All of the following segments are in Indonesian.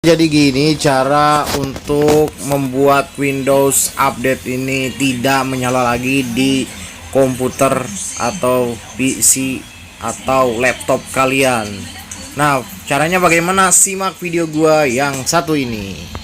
Jadi gini cara untuk membuat Windows Update ini tidak menyala lagi di komputer atau PC atau laptop kalian. Nah, caranya bagaimana? Simak video gua yang satu ini.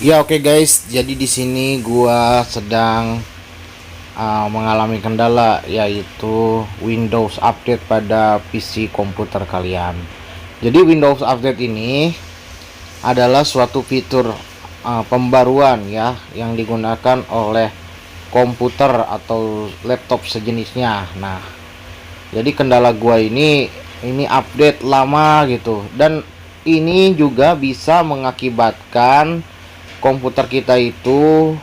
Ya oke guys, jadi di sini gua sedang mengalami kendala yaitu Windows Update pada PC komputer kalian. Jadi Windows Update ini adalah suatu fitur pembaruan ya yang digunakan oleh komputer atau laptop sejenisnya. Nah, jadi kendala gua ini update lama gitu, dan ini juga bisa mengakibatkan komputer kita itu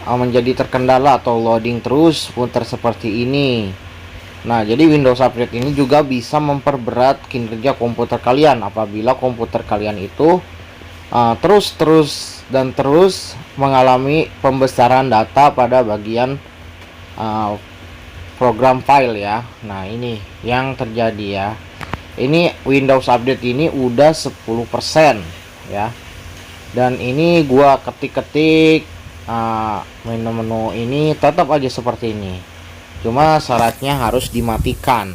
menjadi terkendala atau loading terus putar seperti ini. Nah, jadi Windows Update ini juga bisa memperberat kinerja komputer kalian apabila komputer kalian itu terus mengalami pembesaran data pada bagian program file ya. Nah, ini yang terjadi ya. Ini Windows Update ini udah 10% ya. Dan ini gua ketik-ketik menu-menu ini tetap aja seperti ini. Cuma syaratnya harus dimatikan.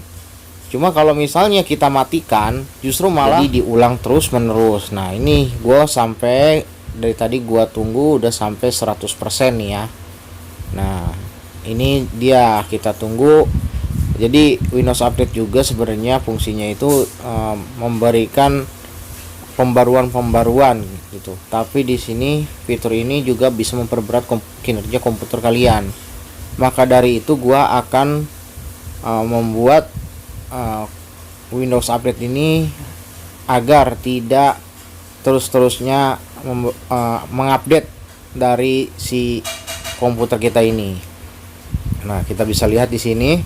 Cuma kalau misalnya kita matikan justru malah jadi diulang terus menerus. Nah, ini gua sampai dari tadi gua tunggu udah sampai 100% nih ya. Nah, ini dia kita tunggu. Jadi Windows Update juga sebenarnya fungsinya itu memberikan pembaruan gitu. Tapi di sini fitur ini juga bisa memperberat kinerja komputer kalian. Maka dari itu gua akan membuat Windows Update ini agar tidak terus-terusnya mengupdate dari si komputer kita ini. Nah, kita bisa lihat di sini.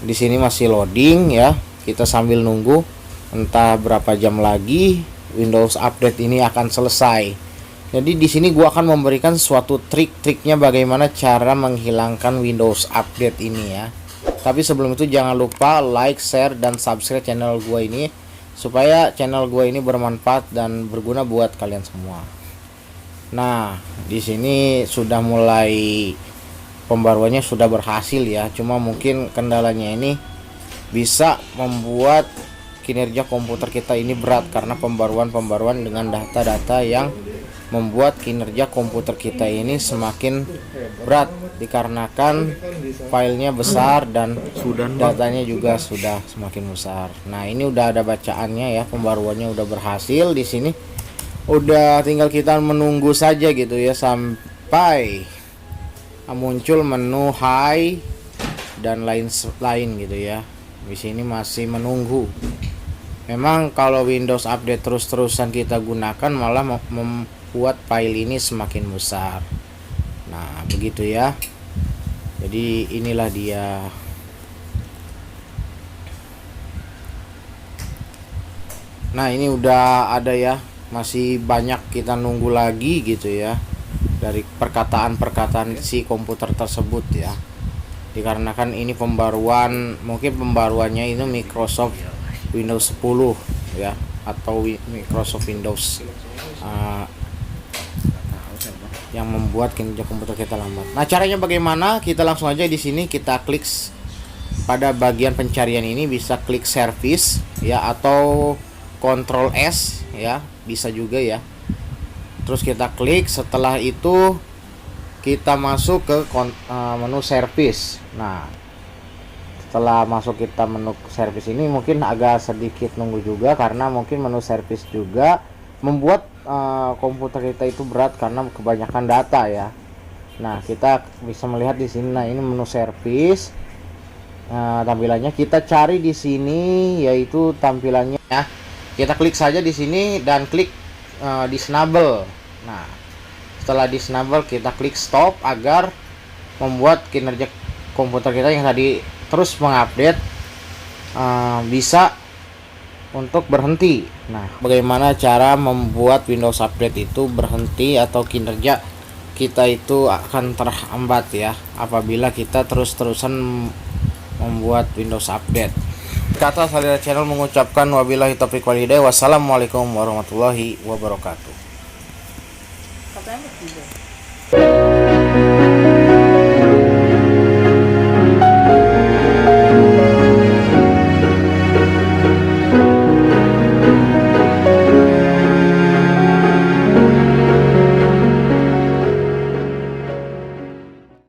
Di sini masih loading ya. Kita sambil nunggu entah berapa jam lagi Windows Update ini akan selesai. Jadi di sini gua akan memberikan suatu trik-triknya bagaimana cara menghilangkan Windows Update ini ya. Tapi sebelum itu jangan lupa like, share, dan subscribe channel gua ini supaya channel gua ini bermanfaat dan berguna buat kalian semua. Nah, di sini sudah mulai pembaruannya sudah berhasil ya. Cuma mungkin kendalanya ini bisa membuat kinerja komputer kita ini berat karena pembaruan dengan data-data yang membuat kinerja komputer kita ini semakin berat dikarenakan filenya besar dan datanya juga sudah semakin besar. Nah, ini udah ada bacaannya ya, pembaruannya udah berhasil. Di sini udah tinggal kita menunggu saja gitu ya sampai muncul menu high dan lain gitu ya. Di sini masih menunggu. Memang kalau Windows Update terus-terusan kita gunakan malah membuat file ini semakin besar. Nah, begitu ya. Jadi inilah dia. Nah, ini udah ada ya. Masih banyak kita nunggu lagi gitu ya. Dari perkataan-perkataan si komputer tersebut ya. Dikarenakan ini pembaruan, mungkin pembaruannya ini Microsoft Windows 10 ya, atau Microsoft Windows yang membuat kinerja komputer kita lambat. Nah, caranya bagaimana? Kita langsung aja di sini kita klik pada bagian pencarian ini, bisa klik service ya atau Ctrl S ya, bisa juga ya. Terus kita klik, setelah itu kita masuk ke menu service. Nah, setelah masuk kita menu service ini mungkin agak sedikit nunggu juga karena mungkin menu service juga membuat komputer kita itu berat karena kebanyakan data ya. Nah, kita bisa melihat di sini. Nah, ini menu service. Tampilannya kita cari di sini yaitu tampilannya ya. Kita klik saja di sini dan klik disable. Nah, setelah disable kita klik stop agar membuat kinerja komputer kita yang tadi terus mengupdate bisa untuk berhenti. Nah, bagaimana cara membuat Windows Update itu berhenti atau kinerja kita itu akan terhambat ya apabila kita terus-terusan membuat Windows Update. Kata Salira Channel mengucapkan wabillahi taufiq wal hidayah. Wassalamualaikum warahmatullahi wabarakatuh. Katanya begitu.